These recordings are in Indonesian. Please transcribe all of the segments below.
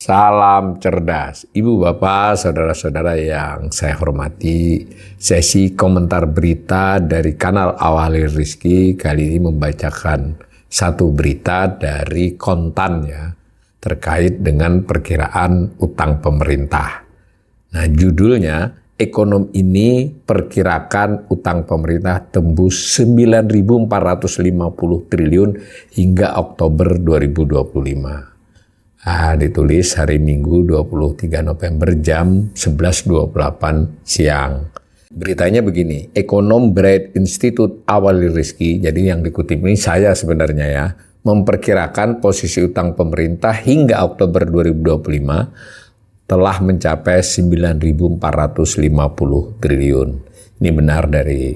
Salam cerdas, Ibu, Bapak, Saudara-saudara yang saya hormati. Sesi komentar berita dari kanal Awali Rizki kali ini membacakan satu berita dari Kontan ya, terkait dengan perkiraan utang pemerintah. Nah, judulnya, ekonom ini perkirakan utang pemerintah tembus 9.450 triliun hingga Oktober 2025. Ditulis hari Minggu 23 November jam 11.28 siang. Beritanya begini, ekonom Bread Institute Awali Rizki, jadi yang dikutip ini saya sebenarnya ya, memperkirakan posisi utang pemerintah hingga Oktober 2025 telah mencapai 9.450 triliun. Ini benar dari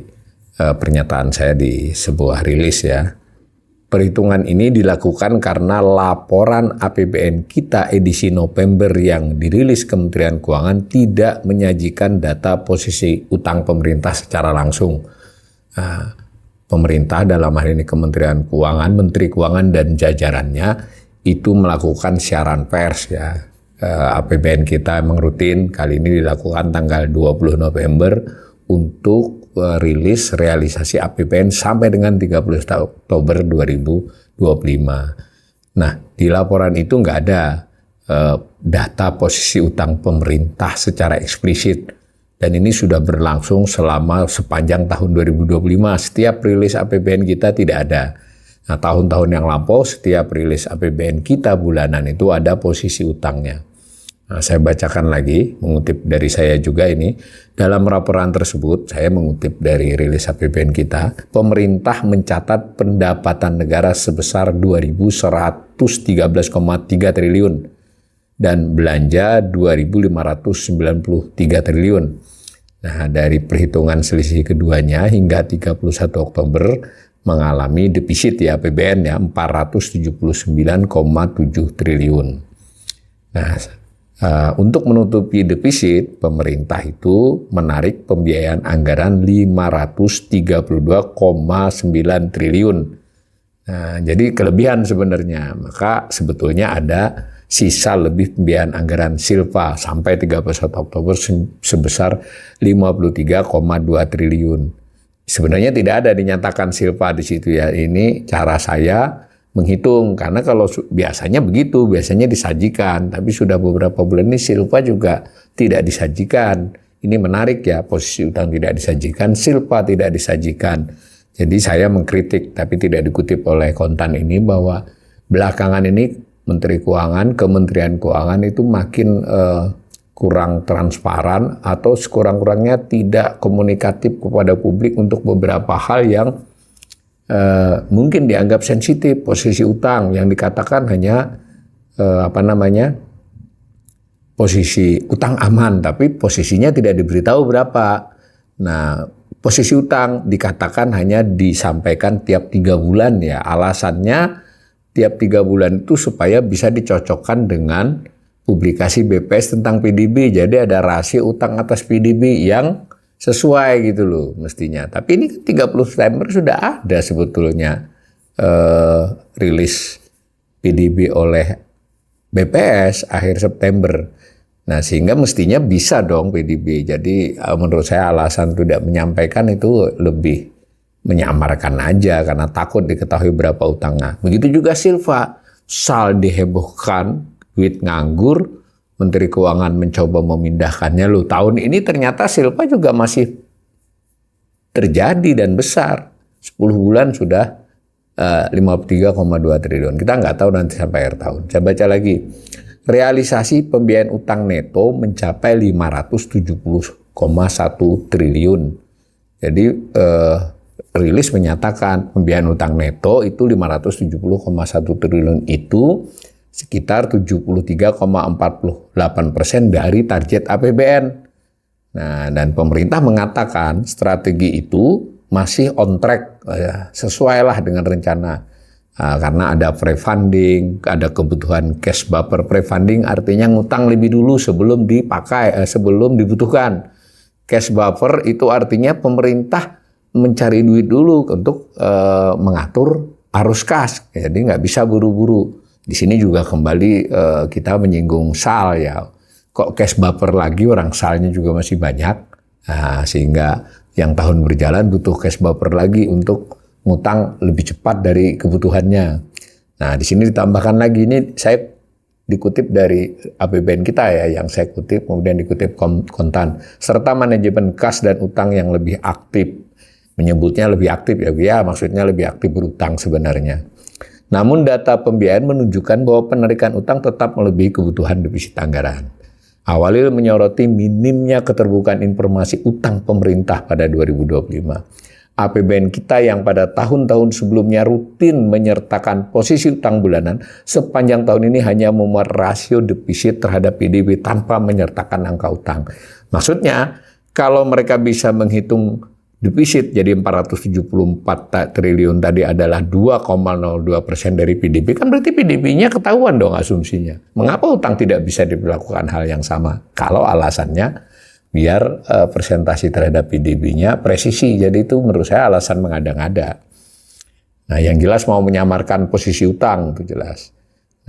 pernyataan saya di sebuah rilis ya. Perhitungan ini dilakukan karena laporan APBN kita edisi November yang dirilis Kementerian Keuangan tidak menyajikan data posisi utang pemerintah secara langsung. Pemerintah dalam hal ini Kementerian Keuangan, Menteri Keuangan dan jajarannya itu melakukan siaran pers ya. APBN kita emang rutin, kali ini dilakukan tanggal 20 November untuk rilis realisasi APBN sampai dengan 30 Oktober 2025. Nah, di laporan itu nggak ada data posisi utang pemerintah secara eksplisit. Dan ini sudah berlangsung selama sepanjang tahun 2025. Setiap rilis APBN kita tidak ada. Nah, tahun-tahun yang lampau setiap rilis APBN kita bulanan itu ada posisi utangnya. Nah, saya bacakan lagi, mengutip dari saya juga ini. Dalam laporan tersebut, saya mengutip dari rilis APBN kita, pemerintah mencatat pendapatan negara sebesar 2.113,3 triliun dan belanja 2.593 triliun. Nah, dari perhitungan selisih keduanya hingga 31 Oktober mengalami defisit ya APBN ya 479,7 triliun. Nah, untuk menutupi defisit, pemerintah itu menarik pembiayaan anggaran 532,9 triliun. Nah, jadi kelebihan sebenarnya. Maka sebetulnya ada sisa lebih pembiayaan anggaran Silpa sampai 31 Oktober sebesar 53,2 triliun. Sebenarnya tidak ada dinyatakan Silpa di situ ya. Ini cara saya menghitung, karena kalau biasanya begitu, biasanya disajikan, tapi sudah beberapa bulan ini Silpa juga tidak disajikan. Ini menarik ya, posisi utang tidak disajikan, Silpa tidak disajikan. Jadi saya mengkritik, tapi tidak dikutip oleh Kontan ini, bahwa belakangan ini Menteri Keuangan, Kementerian Keuangan itu makin kurang transparan atau sekurang-kurangnya tidak komunikatif kepada publik untuk beberapa hal yang mungkin dianggap sensitif. Posisi utang yang dikatakan hanya posisi utang aman, tapi posisinya tidak diberitahu berapa. Nah, posisi utang dikatakan hanya disampaikan tiap 3 bulan ya. Alasannya tiap 3 bulan itu supaya bisa dicocokkan dengan publikasi BPS tentang PDB. Jadi ada rasio utang atas PDB yang sesuai gitu loh mestinya. Tapi ini 30 September sudah ada sebetulnya rilis PDB oleh BPS akhir September. Nah, sehingga mestinya bisa dong PDB. Jadi menurut saya alasan tidak menyampaikan itu lebih menyamarkan aja karena takut diketahui berapa utangnya. Begitu juga Silva, sal dihebohkan, duit nganggur, Menteri Keuangan mencoba memindahkannya. Loh, tahun ini ternyata Silpa juga masih terjadi dan besar. 10 bulan sudah 53,2 triliun. Kita nggak tahu nanti sampai akhir tahun. Saya baca lagi. Realisasi pembiayaan utang neto mencapai 570,1 triliun. Jadi rilis menyatakan pembiayaan utang neto itu 570,1 triliun itu sekitar 73,48% dari target APBN. Nah, dan pemerintah mengatakan strategi itu masih on track, sesuailah dengan rencana. Karena ada pre-funding, ada kebutuhan cash buffer. Pre-funding artinya ngutang lebih dulu sebelum dipakai, sebelum dibutuhkan. Cash buffer itu artinya pemerintah mencari duit dulu untuk mengatur arus kas. Jadi nggak bisa buru-buru. Di sini juga kembali kita menyinggung SAL ya. Kok cash buffer lagi, orang SAL-nya juga masih banyak. Nah, sehingga yang tahun berjalan butuh cash buffer lagi untuk ngutang lebih cepat dari kebutuhannya. Nah, di sini ditambahkan lagi, ini saya dikutip dari APBN kita ya, yang saya kutip, kemudian dikutip kontan, serta manajemen kas dan utang yang lebih aktif. Menyebutnya lebih aktif ya, maksudnya lebih aktif berutang sebenarnya. Namun data pembiayaan menunjukkan bahwa penarikan utang tetap melebihi kebutuhan defisit anggaran. Awalil menyoroti minimnya keterbukaan informasi utang pemerintah pada 2025. APBN kita yang pada tahun-tahun sebelumnya rutin menyertakan posisi utang bulanan, sepanjang tahun ini hanya memuat rasio defisit terhadap PDB tanpa menyertakan angka utang. Maksudnya, kalau mereka bisa menghitung defisit jadi 474 triliun tadi adalah 2,02% dari PDB, kan berarti PDB-nya ketahuan dong asumsinya. Mengapa utang tidak bisa diberlakukan hal yang sama? Kalau alasannya biar presentasi terhadap PDB-nya presisi, jadi itu menurut saya alasan mengada-ngada. Nah, yang jelas mau menyamarkan posisi utang, itu jelas.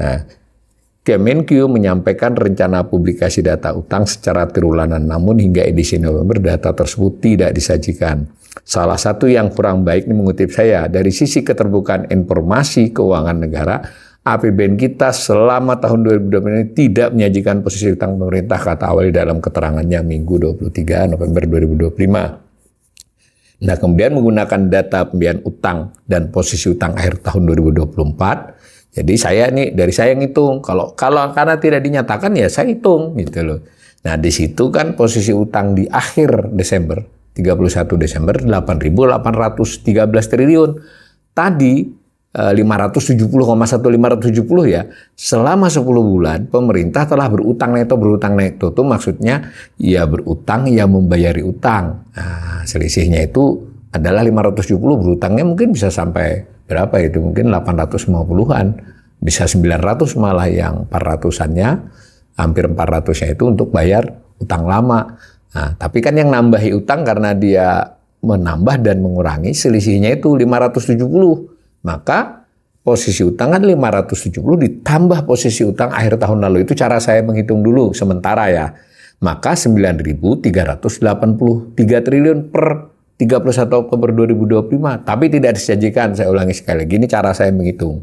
Nah, Kemenkyu menyampaikan rencana publikasi data utang secara triwulan, namun hingga edisi November data tersebut tidak disajikan. Salah satu yang kurang baik ini mengutip saya, dari sisi keterbukaan informasi keuangan negara, APBN kita selama tahun 2020 ini tidak menyajikan posisi utang pemerintah, kata Awali dalam keterangannya Minggu 23 November 2025. Nah, kemudian menggunakan data pembiayaan utang dan posisi utang akhir tahun 2024, jadi saya nih, dari saya ngitung, kalau karena tidak dinyatakan ya saya hitung gitu loh. Nah, di situ kan posisi utang di akhir Desember, 31 Desember 8.813 triliun. Tadi 570,1570 ya. Selama 10 bulan pemerintah telah berutang neto itu maksudnya ya berutang ya membayari utang. Nah, selisihnya itu adalah 570, berutangnya mungkin bisa sampai berapa itu, mungkin 850-an, bisa 900 malah, yang 400-annya, hampir 400-nya itu untuk bayar utang lama. Nah, tapi kan yang nambahi utang karena dia menambah dan mengurangi, selisihnya itu 570. Maka posisi utang kan 570 ditambah posisi utang akhir tahun lalu, itu cara saya menghitung dulu sementara ya. Maka 9.383 triliun per 31 Oktober 2025, tapi tidak disajikan. Saya ulangi sekali lagi, ini cara saya menghitung.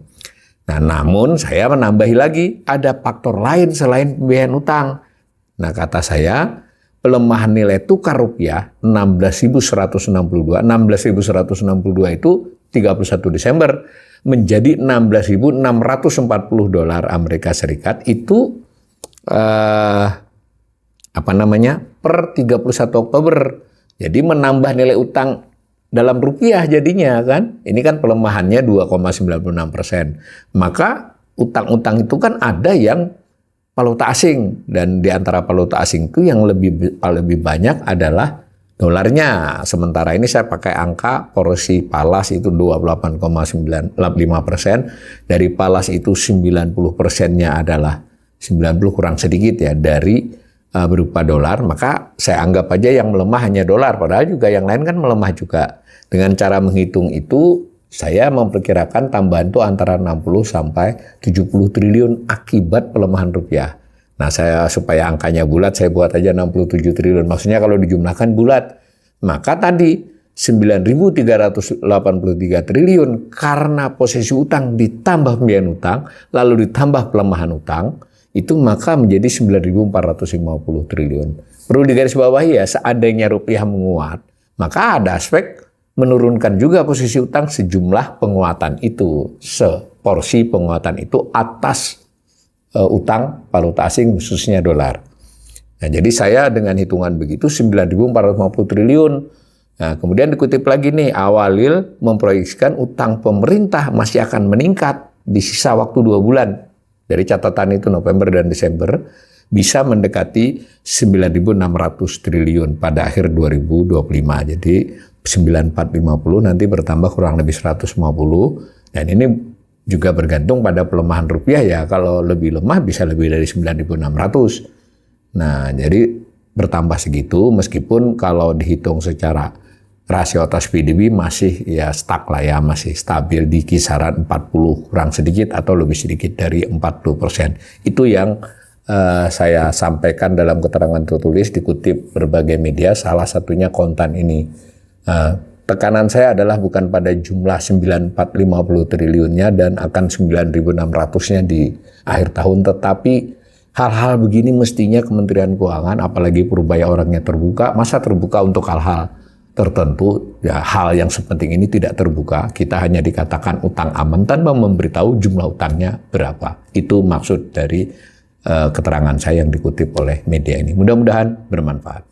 Nah, namun saya menambahi lagi, ada faktor lain selain pembiayaan utang. Nah, kata saya, pelemahan nilai tukar rupiah 16.162 itu 31 Desember menjadi 16.640 dolar Amerika Serikat, itu per 31 Oktober. Jadi menambah nilai utang dalam rupiah jadinya kan. Ini kan pelemahannya 2,96%. Maka utang-utang itu kan ada yang valuta asing. Dan di antara valuta asing itu yang lebih banyak adalah dolarnya. Sementara ini saya pakai angka porsi Palas itu 28,95%. Dari Palas itu 90%-nya adalah 90 kurang sedikit ya dari berupa dolar, maka saya anggap aja yang melemah hanya dolar, padahal juga yang lain kan melemah juga. Dengan cara menghitung itu, saya memperkirakan tambahan itu antara 60 sampai 70 triliun akibat pelemahan rupiah. Nah, saya supaya angkanya bulat, saya buat aja 67 triliun. Maksudnya kalau dijumlahkan bulat, maka tadi 9.383 triliun karena posisi utang ditambah pembiayaan utang, lalu ditambah pelemahan utang, itu maka menjadi 9.450 triliun. Perlu digarisbawahi ya, seandainya rupiah menguat, maka ada aspek menurunkan juga posisi utang sejumlah penguatan itu, seporsi penguatan itu atas utang valuta asing khususnya dolar. Nah, jadi saya dengan hitungan begitu 9.450 triliun. Nah, kemudian dikutip lagi nih, Awalil memproyeksikan utang pemerintah masih akan meningkat di sisa waktu 2 bulan. Dari catatan itu November dan Desember bisa mendekati 9.600 triliun pada akhir 2025. Jadi 9.450 nanti bertambah kurang lebih 150. Dan ini juga bergantung pada pelemahan rupiah ya. Kalau lebih lemah bisa lebih dari 9.600. Nah, jadi bertambah segitu meskipun kalau dihitung secara rasio atas PDB masih ya stuck lah ya, masih stabil di kisaran 40 kurang sedikit atau lebih sedikit dari 40%. Itu yang saya sampaikan dalam keterangan tertulis dikutip berbagai media, salah satunya Kontan ini. Tekanan saya adalah bukan pada jumlah 9450 triliunnya dan akan 9.600-nya di akhir tahun, tetapi hal-hal begini mestinya Kementerian Keuangan, apalagi Purbaya orangnya terbuka, masa terbuka untuk hal-hal tertentu, ya hal yang sepenting ini tidak terbuka. Kita hanya dikatakan utang aman tanpa memberitahu jumlah utangnya berapa. Itu maksud dari keterangan saya yang dikutip oleh media ini. Mudah-mudahan bermanfaat.